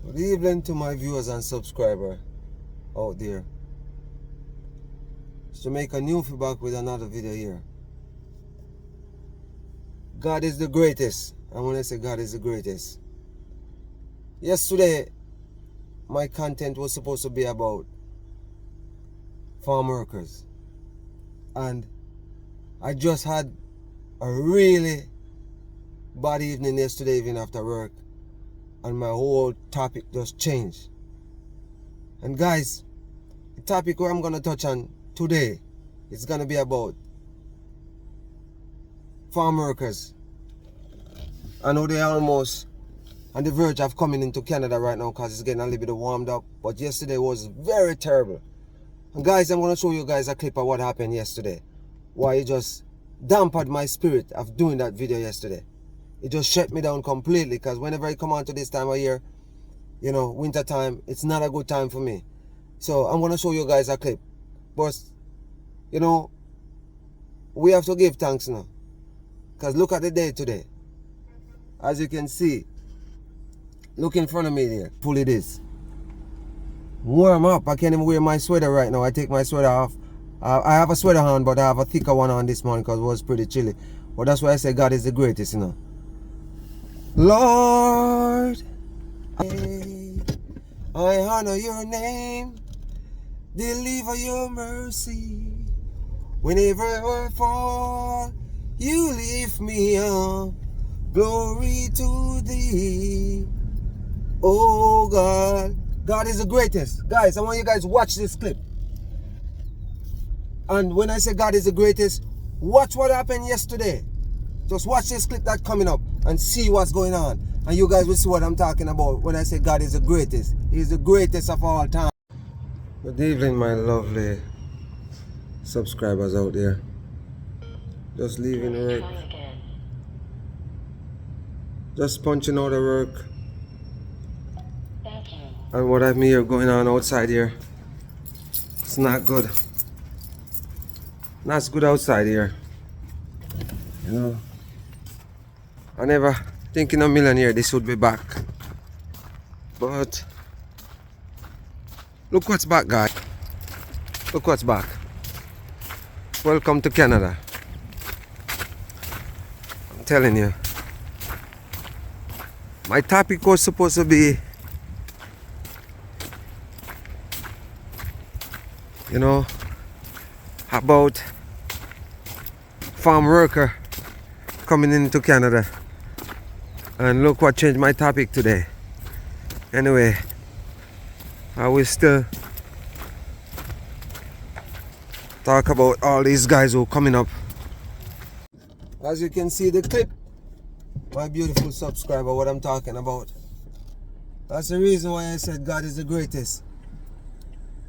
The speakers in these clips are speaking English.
Good evening to my viewers and subscribers out there. It's Jamaica Newfie back with another video here. God is the greatest. And when I say God is the greatest, yesterday my content was supposed to be about farm workers. And I just had a really bad evening yesterday evening after work. And my whole topic just changed. And guys, the topic where I'm going to touch on today is going to be about farm workers. I know they're almost on the verge of coming into Canada right now because it's getting a little bit warmed up. But yesterday was very terrible. And guys, I'm going to show you guys a clip of what happened yesterday. Why it just dampened my spirit of doing that video yesterday. It just shut me down completely because whenever I come on to this time of year, you know, winter time, it's not a good time for me. So I'm going to show you guys a clip. But, you know, we have to give thanks now. Because look at the day today. As you can see, look in front of me there. Pull it is. Warm up. I can't even wear my sweater right now. I take my sweater off. I have a sweater on, but I have a thicker one on this morning because it was pretty chilly. But that's why I say God is the greatest, you know. Lord, I honor your name, deliver your mercy. Whenever I fall, you lift me up. Glory to thee, oh God. God is the greatest. Guys, I want you guys to watch this clip. And when I say God is the greatest, watch what happened yesterday. Just watch this clip that's coming up and see what's going on. And you guys will see what I'm talking about when I say God is the greatest. He's the greatest of all time. Good evening, my lovely subscribers out there. Just leaving work. Just punching out the work. And what I'm here going on outside here. It's not good. Not good outside here. You know. I never think in a million years this would be back. But look what's back, guys. Look what's back. Welcome to Canada. I'm telling you. My topic was supposed to be, you know, about farm worker coming into Canada. And look what changed my topic today. Anyway, I will still talk about all these guys who are coming up. As you can see the clip, my beautiful subscriber, what I'm talking about. That's the reason why I said God is the greatest.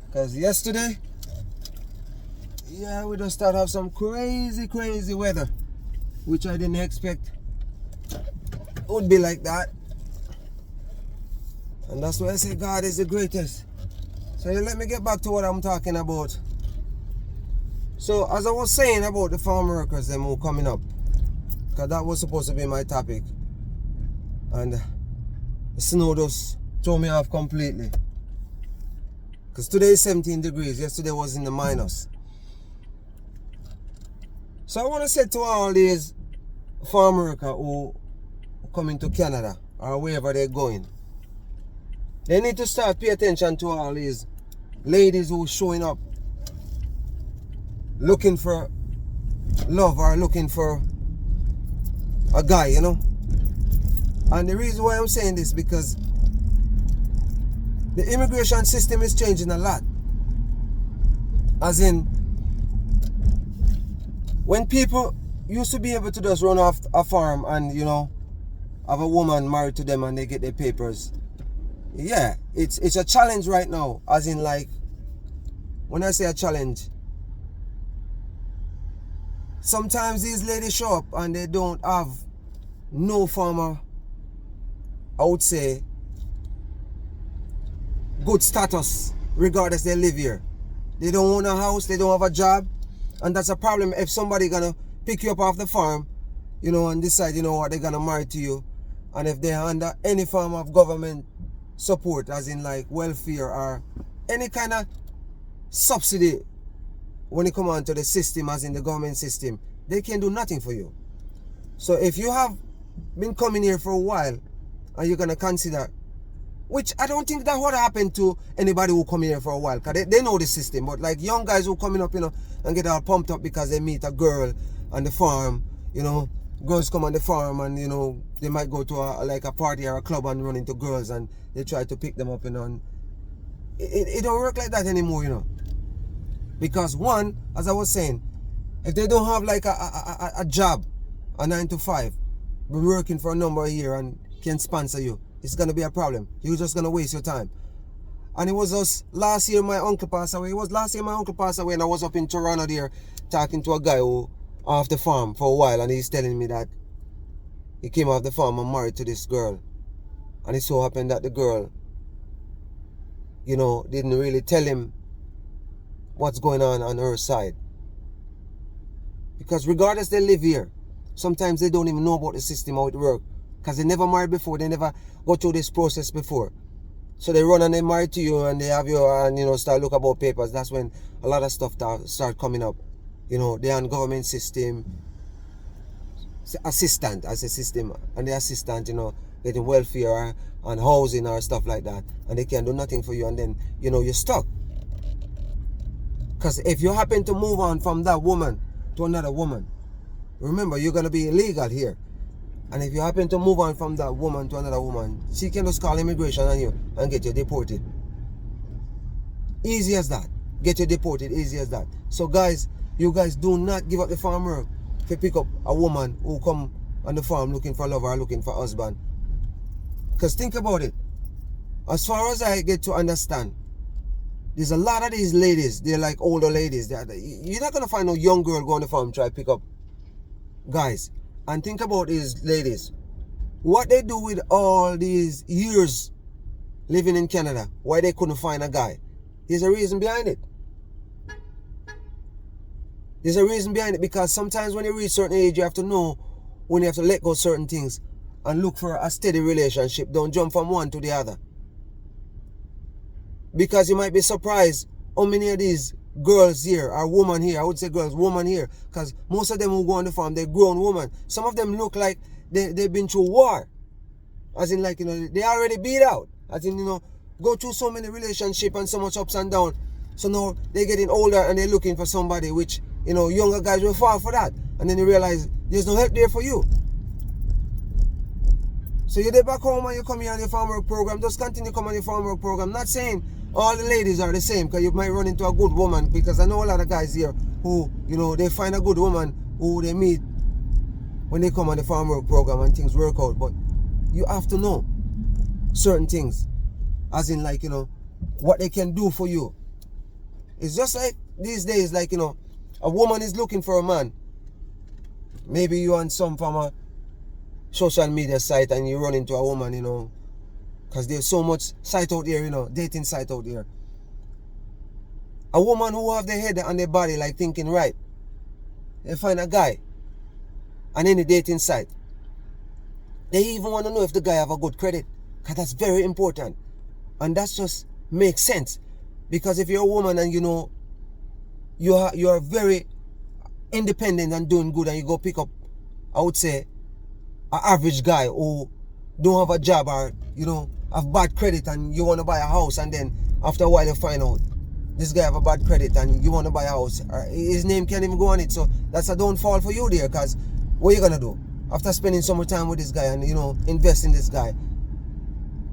Because yesterday, yeah, we just started have some crazy weather, which I didn't expect it would be like that. And that's why I say God is the greatest. So let me get back to what I'm talking about. So as I was saying about the farm workers, them who coming up, because that was supposed to be my topic. And the snow just threw me off completely. Because today is 17 degrees, yesterday was in the minus. So I want to say to all these farm workers who coming to Canada or wherever they're going, they need to start pay attention to all these ladies who showing up looking for love or looking for a guy, you know. And the reason why I'm saying this, because the immigration system is changing a lot. As in, when people used to be able to just run off a farm and, you know, have a woman married to them and they get their papers. Yeah, it's a challenge right now. As in, like, when I say a challenge, sometimes these ladies show up and they don't have no farmer, I would say, good status, regardless they live here. They don't own a house, they don't have a job. And that's a problem if somebody gonna pick you up off the farm, you know, and decide, you know what, they're gonna marry to you. And if they're under any form of government support, as in like welfare or any kind of subsidy when it comes on to the system, as in the government system, they can do nothing for you. So if you have been coming here for a while and you're going to consider, which I don't think that would happen to anybody who come here for a while, because they know the system, but like young guys who coming up, and get all pumped up because they meet a girl on the farm, girls come on the farm and, they might go to a party or a club and run into girls and they try to pick them up, and it don't work like that anymore, Because one, as I was saying, if they don't have like a job, a 9 to 5, been working for a number of years and can sponsor you, it's going to be a problem. You're just going to waste your time. And it was us last year my uncle passed away. It was last year my uncle passed away and I was up in Toronto there talking to a guy who off the farm for a while, and he's telling me that he came off the farm and married to this girl. And it so happened that the girl, didn't really tell him what's going on her side. Because regardless they live here, sometimes they don't even know about the system, how it works. Because they never married before, they never go through this process before. So they run and they marry to you and they have you and start look about papers. That's when a lot of stuff start coming up. They're on government system, assistant as a system, and the assistant, getting welfare and housing or stuff like that. And they can't do nothing for you, and then, you're stuck. Because if you happen to move on from that woman to another woman, remember, you're going to be illegal here. And if you happen to move on from that woman to another woman, she can just call immigration on you and get you deported. Easy as that. Get you deported, easy as that. So guys, you guys do not give up the farm work to pick up a woman who come on the farm looking for a lover or looking for a husband. Because think about it. As far as I get to understand, there's a lot of these ladies, they're like older ladies. You're not going to find no young girl go on the farm and try to pick up guys. And think about these ladies. What they do with all these years living in Canada, why they couldn't find a guy. There's a reason behind it. There's a reason behind it, because sometimes when you reach a certain age, you have to know when you have to let go of certain things and look for a steady relationship. Don't jump from one to the other. Because you might be surprised how many of these girls here, or women here, I would say girls, women here, because most of them who go on the farm, they're grown women. Some of them look like they've been through war. As in, like, they already beat out. As in, go through so many relationships and so much ups and downs. So now they're getting older and they're looking for somebody, which, younger guys will fall for that. And then you realize there's no help there for you. So you're there back home and you come here on your farm work program, just continue to come on your farm work program. Not saying all the ladies are the same, because you might run into a good woman, because I know a lot of guys here who, they find a good woman who they meet when they come on the farm work program and things work out. But you have to know certain things, as in, like, what they can do for you. It's just like these days, like, a woman is looking for a man. Maybe you're on some from a social media site and you run into a woman, because there's so much site out there, dating site out there. A woman who have their head and their body like thinking right, they find a guy on any dating site. They even want to know if the guy have a good credit, because that's very important. And that just makes sense. Because if you're a woman and you are very independent and doing good, and you go pick up, I would say, an average guy who don't have a job or, have bad credit, and you want to buy a house, and then after a while you find out this guy have a bad credit and you want to buy a house, his name can't even go on it. So that's a downfall for you there, because what are you going to do after spending so much time with this guy and, invest in this guy?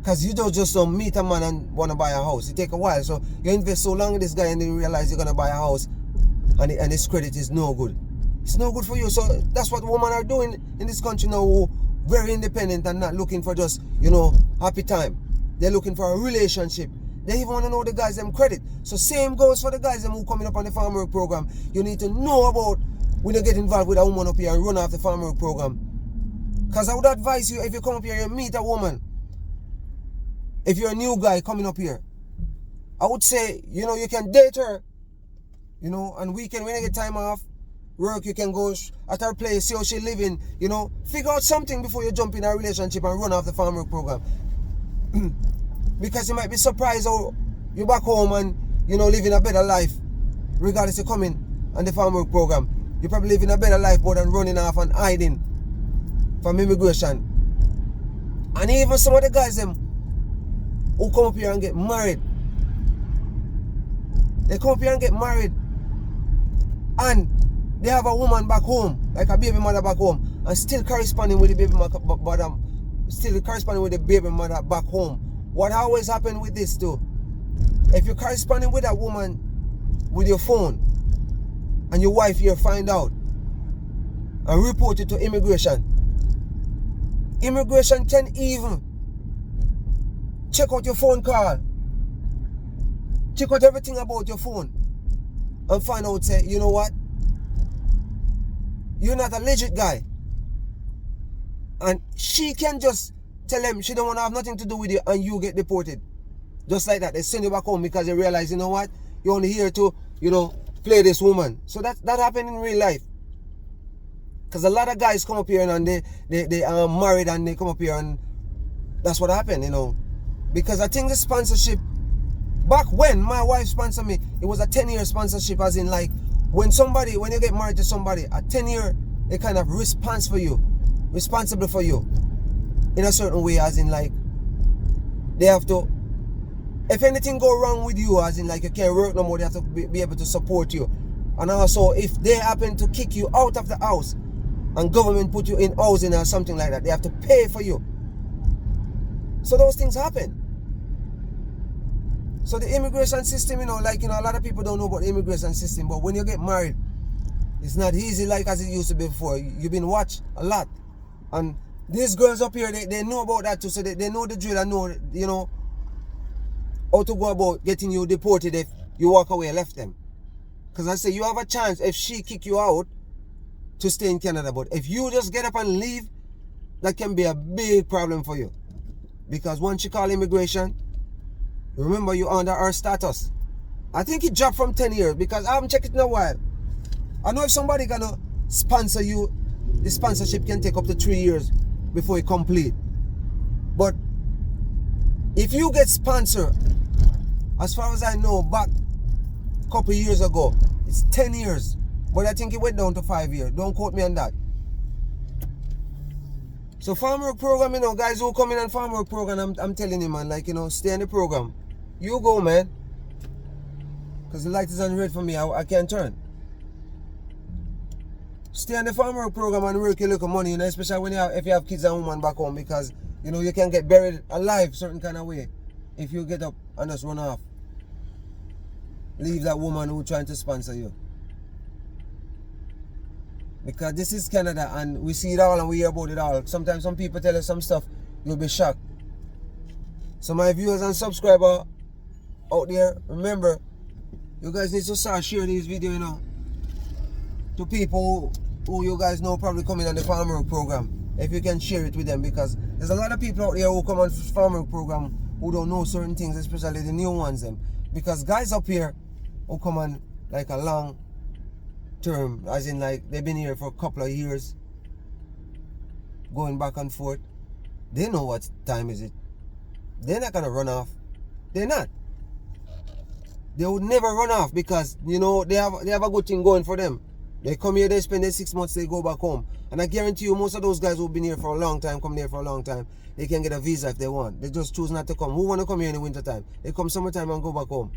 Because you don't just meet a man and want to buy a house. It take a while. So you invest so long in this guy and then you realize you're going to buy a house and his credit is no good. It's no good for you. So that's what women are doing in this country now, who very independent and not looking for just, happy time. They're looking for a relationship. They even want to know the guys them credit. So same goes for the guys them who coming up on the farm work program. You need to know about when you get involved with a woman up here and run off the farm work program. Because I would advise you, if you come up here, you meet a woman. If you're a new guy coming up here, I would say, you can date her, and weekend when you get time off, work, you can go at her place, see how she living, figure out something before you jump in a relationship and run off the farm work program. Because you might be surprised how you're back home and, you know, living a better life, regardless of coming on the farm work program. You're probably living a better life more than running off and hiding from immigration. And even some of the guys them who come up here and get married, they come up here and get married and they have a woman back home, like a baby mother back home, and still corresponding with the baby mother, back home. What always happens with this too, if you're corresponding with a woman with your phone and your wife here find out and report it to immigration, immigration can even check out your phone call, check out everything about your phone and find out, say, you know what, you're not a legit guy. And she can just tell them she don't want to have nothing to do with you and you get deported. Just like that. They send you back home because they realize, you know what, you're only here to, you know, play this woman. So that happened in real life. Because a lot of guys come up here and they are married and they come up here and that's what happened, you know. Because I think the sponsorship, back when my wife sponsored me, it was a 10-year sponsorship, as in like, when you get married to somebody, a 10-year, they kind of responsible for you in a certain way, as in like, they have to, if anything go wrong with you, as in like you can't work no more, they have to be able to support you. And also, if they happen to kick you out of the house and government put you in housing or something like that, they have to pay for you. So those things happen. So the immigration system, you know, like, you know, a lot of people don't know about the immigration system, but when you get married, it's not easy like as it used to be before. You've been watched a lot. And these girls up here, they know about that too, so they know the drill and know, you know, how to go about getting you deported if you walk away and left them. Because I say you have a chance if she kick you out to stay in Canada, but if you just get up and leave, that can be a big problem for you. Because once you call immigration, remember you're under our status. I think it dropped from 10 years because I haven't checked it in a while. I know if somebody gonna sponsor you, the sponsorship can take up to 3 years before it complete. But if you get sponsored, as far as I know, back a couple years ago, it's 10 years. But I think it went down to 5 years. Don't quote me on that. So farm work program, you know, guys who come in on farm work program, I'm telling you, man, like, you know, stay in the program. You go, man. Because the light is on red for me, I can't turn. Stay on the farm work program and work your little money, you know, especially when if you have kids and women back home, because, you know, you can get buried alive certain kind of way if you get up and just run off. Leave that woman who trying to sponsor you. Because this is Canada and we see it all and we hear about it all. Sometimes some people tell us some stuff, you'll be shocked. So my viewers and subscribers out there, remember, you guys need to start sharing these videos, you know, to people who you guys know probably coming on the farm work program. If you can share it with them, because there's a lot of people out there who come on the farm work program who don't know certain things, especially the new ones them. Because guys up here who come on like a long term, as in like they've been here for a couple of years, going back and forth, they know what time is it. They're not gonna run off. They're not. They would never run off because, you know, they have a good thing going for them. They come here, they spend their 6 months, they go back home. And I guarantee you, most of those guys who've been here for a long time, come here for a long time, they can get a visa if they want. They just choose not to come. Who want to come here in the winter time? They come summertime and go back home.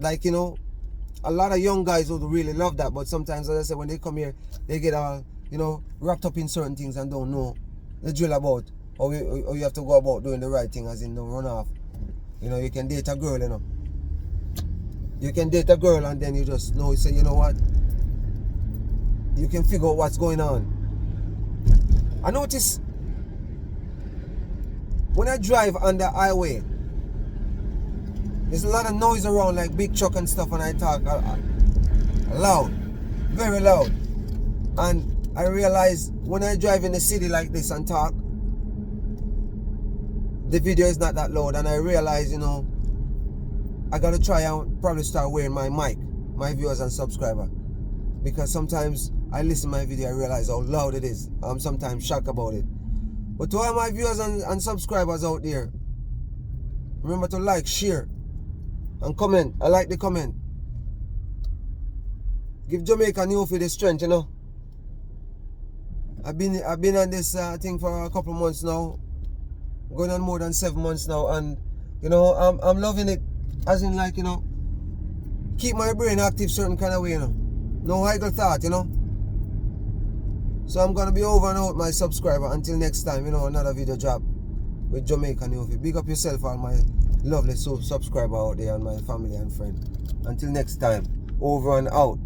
Like, you know, a lot of young guys would really love that, but sometimes, as I said, when they come here, they get all, you know, wrapped up in certain things and don't know the drill about or you have to go about doing the right thing, as in don't run off. You know, you can date a girl, you know. You can date a girl and then you just know, you say, you know what, you can figure out what's going on. I notice when I drive on the highway, there's a lot of noise around, like big truck and stuff, and I talk loud, very loud. And I realize when I drive in the city like this and talk, the video is not that loud, and I realize, you know, I gotta try and probably start wearing my mic, my viewers and subscribers, because sometimes I listen to my video, I realize how loud it is. I'm sometimes shocked about it. But to all my viewers and subscribers out there, remember to like, share, and comment. I like the comment. Give Jamaica New for the strength, you know. I've been on this thing for a couple months now, going on more than 7 months now, and you know I'm loving it. As in, like, you know, keep my brain active certain kind of way, you know. No idle thought, you know. So I'm gonna be over and out, my subscriber. Until next time, you know, another video drop with Jamaica New. Big up yourself, all my lovely subscriber out there, and my family and friend. Until next time, over and out.